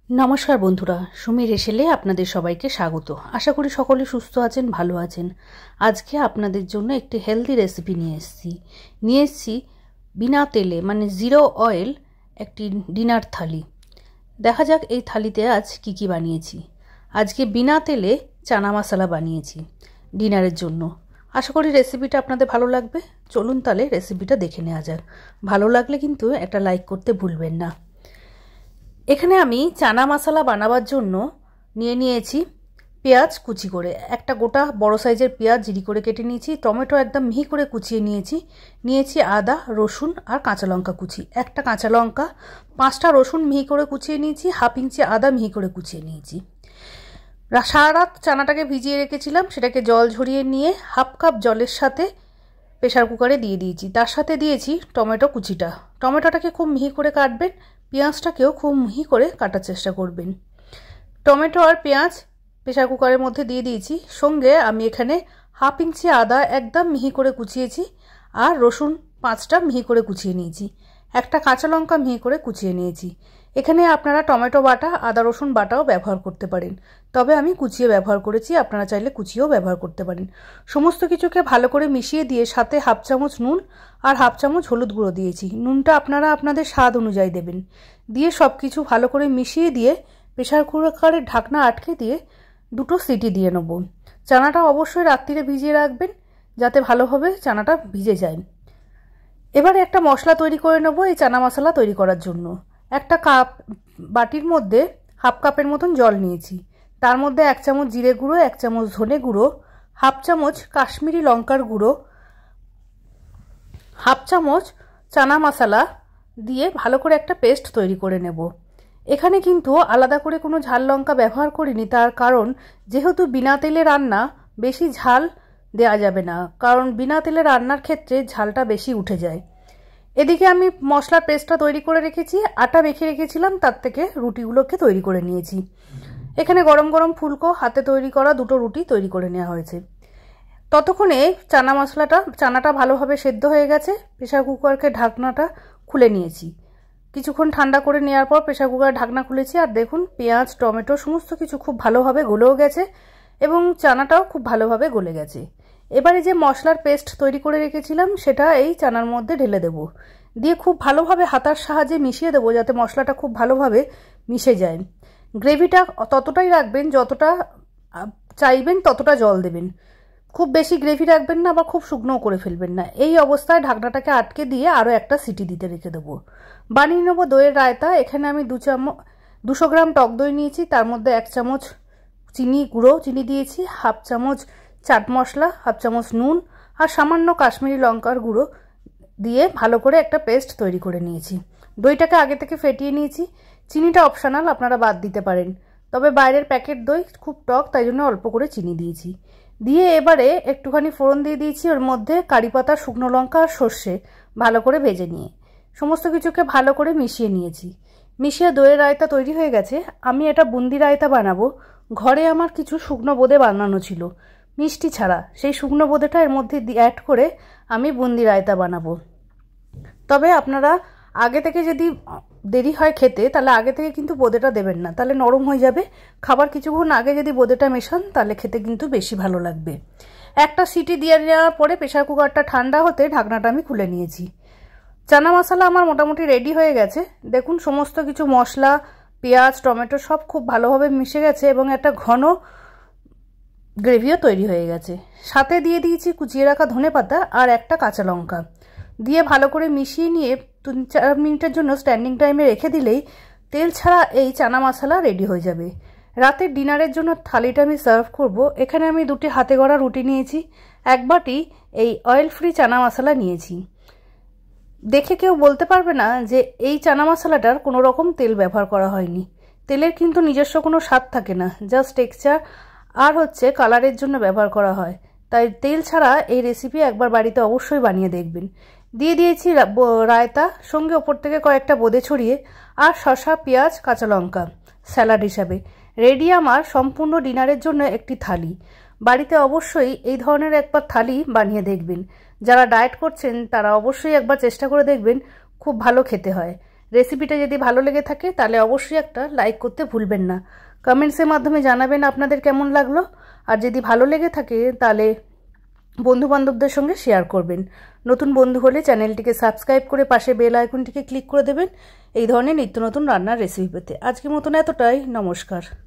नमस्कार बंधुरा सुमिर हेसेले आपनादेर सबाइके स्वागत। आशा करी सकले सुस्थ आछेन, भालो आछेन। आजके आपनादेर जोन्नो एकटी हेल्दी रेसिपि निये एसेछि बिना तेले माने जिरो अयेल एकटी डिनार थाली। देखा जाक एई थालीते आज की बानिয়েছি। आजके बिना तेले चाना मशाला बानिয়েছি डिनारेर जोन्नो। आशा करी रेसिपिटा आपनादेर भालो लागबे। चलुन ताहले रेसिपिटा देखे नेওয়া যাক। भालो लागले किन्तु एकटा लाइक करते भुलबेन ना। এখানে আমি চানা মশলা বানাবার জন্য নিয়েছি পেঁয়াজ কুচি করে, একটা গোটা বড় সাইজের পেঁয়াজ জিরি করে কেটে নিয়েছি, টমেটো একদম মিহি করে কুচিয়ে নিয়েছি আদা রসুন আর কাঁচা লঙ্কা কুচি, একটা কাঁচা লঙ্কা, 5টা রসুন মিহি করে কুচিয়ে নিয়েছি, হাফ ইঞ্চি আদা মিহি করে কুচিয়ে নিয়েছি। সারা রাত চানাটাকে ভিজিয়ে রেখেছিলাম, সেটাকে জল ঝরিয়ে নিয়ে হাফ কাপ জলের সাথে প্রেসার কুকারে দিয়ে দিয়েছি। তার সাথে দিয়েছি টমেটো কুচিটা। টমেটোটাকে খুব মিহি করে কাটবেন, পেঁয়াজটাকেও খুব মিহি করে কাটার চেষ্টা করবেন। টমেটো আর পেঁয়াজ প্রেসার কুকারের মধ্যে দিয়ে দিয়েছি। সঙ্গে আমি এখানে হাফ ইঞ্চি আদা একদম মিহি করে কুচিয়েছি আর রসুন 5টা মিহি করে কুচিয়ে নিয়েছি, একটা কাঁচা লঙ্কা মিহি করে কুচিয়ে নিয়েছি। এখানে আপনারা টমেটো বাটা আদা রসুন বাটাও ব্যবহার করতে পারেন, তবে আমি কুচিয়ে ব্যবহার করেছি, আপনারা চাইলে কুচিয়েও ব্যবহার করতে পারেন। সমস্ত কিছুকে ভালো করে মিশিয়ে দিয়ে সাথে হাফ চামচ নুন আর হাফ চামচ হলুদ গুঁড়ো দিয়েছি। নুনটা আপনারা আপনাদের স্বাদ অনুযায়ী দেবেন। দিয়ে সব কিছু ভালো করে মিশিয়ে দিয়ে প্রেসার কুকারের ঢাকনা আটকে দিয়ে 2টো সিটি দিয়ে নেব। চানাটা অবশ্যই রাত্রিরে ভিজিয়ে রাখবেন যাতে ভালোভাবে চানাটা ভিজে যায়। এবারে একটা মশলা তৈরি করে নেব এই চানা মশলা তৈরি করার জন্য। একটা কাপ বাটির মধ্যে হাফ কাপের মতন জল নিয়েছি, তার মধ্যে 1 চামচ জিরে গুঁড়ো, 1 চামচ ধনে গুঁড়ো, হাফ চামচ কাশ্মীরি লঙ্কার গুঁড়ো, হাফ চামচ চানা মশলা দিয়ে ভালো করে একটা পেস্ট তৈরি করে নেব। এখানে কিন্তু আলাদা করে কোনো ঝাল লঙ্কা ব্যবহার করিনি, তার কারণ যেহেতু বিনা তেলে রান্না বেশি ঝাল দেওয়া যাবে না, কারণ বিনা তেলে রান্নার ক্ষেত্রে ঝালটা বেশি উঠে যায়। এদিকে আমি মশলার পেস্টটা তৈরি করে রেখেছি, আটা মেখে রেখেছিলাম, তার থেকে রুটিগুলোকে তৈরি করে নিয়েছি। এখানে গরম গরম ফুলকো হাতে তৈরি করা 2টো রুটি তৈরি করে নেওয়া হয়েছে। ততক্ষণে চানাটা ভালোভাবে সেদ্ধ হয়ে গেছে। প্রেসার কুকারকে ঢাকনাটা খুলে নিয়েছি। কিছুক্ষণ ঠান্ডা করে নেওয়ার পর প্রেসার কুকার ঢাকনা খুলেছি আর দেখুন পেঁয়াজ টমেটো সমস্ত কিছু খুব ভালোভাবে গলেও গেছে এবং চানাটাও খুব ভালোভাবে গলে গেছে। এবারে যে মশলার পেস্ট তৈরি করে রেখেছিলাম সেটা এই চানার মধ্যে ঢেলে দেব, দিয়ে খুব ভালোভাবে হাতার সাহায্যে মিশিয়ে দেবো যাতে মশলাটা খুব ভালোভাবে মিশে যায়। গ্রেভিটা ততটাই রাখবেন যতটা চাইবেন, ততটা জল দেবেন। খুব বেশি গ্রেভি রাখবেন না, আবার খুব শুকনোও করে ফেলবেন না। এই অবস্থায় ঢাকনাটাকে আটকে দিয়ে আরও একটা সিটি দিতে রেখে দেবো। বানিয়ে নেবো দইয়ের রায়তা। এখানে আমি 200 গ্রাম টক দই নিয়েছি, তার মধ্যে 1 চামচ চিনি দিয়েছি, হাফ চামচ চাট মশলা, হাফ চামচ নুন আর সামান্য কাশ্মীরি লঙ্কার গুঁড়ো দিয়ে ভালো করে একটা পেস্ট তৈরি করে নিয়েছি। দইটাকে আগে থেকে ফেটিয়ে নিয়েছি। চিনিটা অপশনাল, আপনারা বাদ দিতে পারেন, তবে বাইরের প্যাকেট দই খুব টক, তাই জন্য অল্প করে চিনি দিয়েছি। দিয়ে এবারে একটুখানি ফোড়ন দিয়ে দিয়েছি, ওর মধ্যে কারি পাতা, শুকনো লঙ্কা আর সর্ষে ভালো করে ভেজে নিয়ে সমস্ত কিছুকে ভালো করে মিশিয়ে নিয়েছি। মিশিয়ে দইয়ের রায়তা তৈরি হয়ে গেছে। আমি এটা বুন্দি রায়তা বানাবো। ঘরে আমার কিছু শুকনো বোঁদে বানানো ছিল মিষ্টি ছাড়া, সেই শুকনো বোঁদেটা এর মধ্যে অ্যাড করে আমি বুন্দি রায়তা বানাবো। তবে আপনারা আগে থেকে যদি দেরি হয় খেতে তাহলে আগে থেকে কিন্তু বোঁদেটা দেবেন না, তাহলে নরম হয়ে যাবে। খাবার কিছুক্ষণ আগে যদি বোঁদেটা মেশান তাহলে খেতে কিন্তু বেশি ভালো লাগবে। একটা সিটি দিয়ে নেওয়ার পরে প্রেসার কুকারটা ঠান্ডা হতে ঢাকনাটা আমি খুলে নিয়েছি। চানা মশলা আমার মোটামুটি রেডি হয়ে গেছে। দেখুন সমস্ত কিছু মশলা পেঁয়াজ টমেটো সব খুব ভালোভাবে মিশে গেছে এবং একটা ঘন গ্রেভিও তৈরি হয়ে গেছে। সাথে দিয়ে দিয়েছি কুচিয়ে রাখা ধনেপাতা আর একটা কাঁচা লঙ্কা দিয়ে ভালো করে মিশিয়ে নিয়ে 3-4 মিনিটের জন্য স্ট্যান্ডিং টাইমে রেখে দিলেই তেল ছাড়া এই চানা মশলা রেডি হয়ে যাবে। রাতের ডিনারের জন্য থালিটা আমি সার্ভ করব। এখানে আমি 2টি হাতে গড়া রুটি নিয়েছি, 1 বাটি এই অয়েল ফ্রি চানা মশলা নিয়েছি। দেখে কেউ বলতে পারবে না যে এই চানা মশলাটার কোনো রকম তেল ব্যবহার করা হয়নি। তেলের কিন্তু নিজস্ব কোনো স্বাদ থাকে না, জাস্ট টেক্সচার আর কালারের জন্য ব্যবহার করা হয়। তাই তেল ছাড়া এই রেসিপি একবার বাড়িতে অবশ্যই বানিয়ে দেখবেন। দিয়ে দিয়েছি রায়তা, সঙ্গে ওপর থেকে কয়েকটা বোঁদে ছড়িয়ে আর শসা পেঁয়াজ কাঁচা লঙ্কা স্যালাড হিসাবে রেডি আমার সম্পূর্ণ ডিনারের জন্য একটি থালি। বাড়িতে অবশ্যই এই ধরনের একবার থালি বানিয়ে দেখবেন। যারা ডায়েট করছেন তারা অবশ্যই একবার চেষ্টা করে দেখবেন, খুব ভালো খেতে হয়। রেসিপিটা যদি ভালো লেগে থাকে তাহলে অবশ্যই একটা লাইক করতে ভুলবেন না। কমেন্টসের মাধ্যমে জানাবেন আপনাদের কেমন লাগলো। আর যদি ভালো লেগে থাকে তাহলে বন্ধুবান্ধবদের সঙ্গে শেয়ার করবেন। নতুন বন্ধু হলে চ্যানেলটিকে সাবস্ক্রাইব করে পাশে বেল আইকনটিকে ক্লিক করে দেবেন এই ধরনের নিত্য নতুন রান্নার রেসিপি পেতে। আজকের মতন এতটাই, নমস্কার।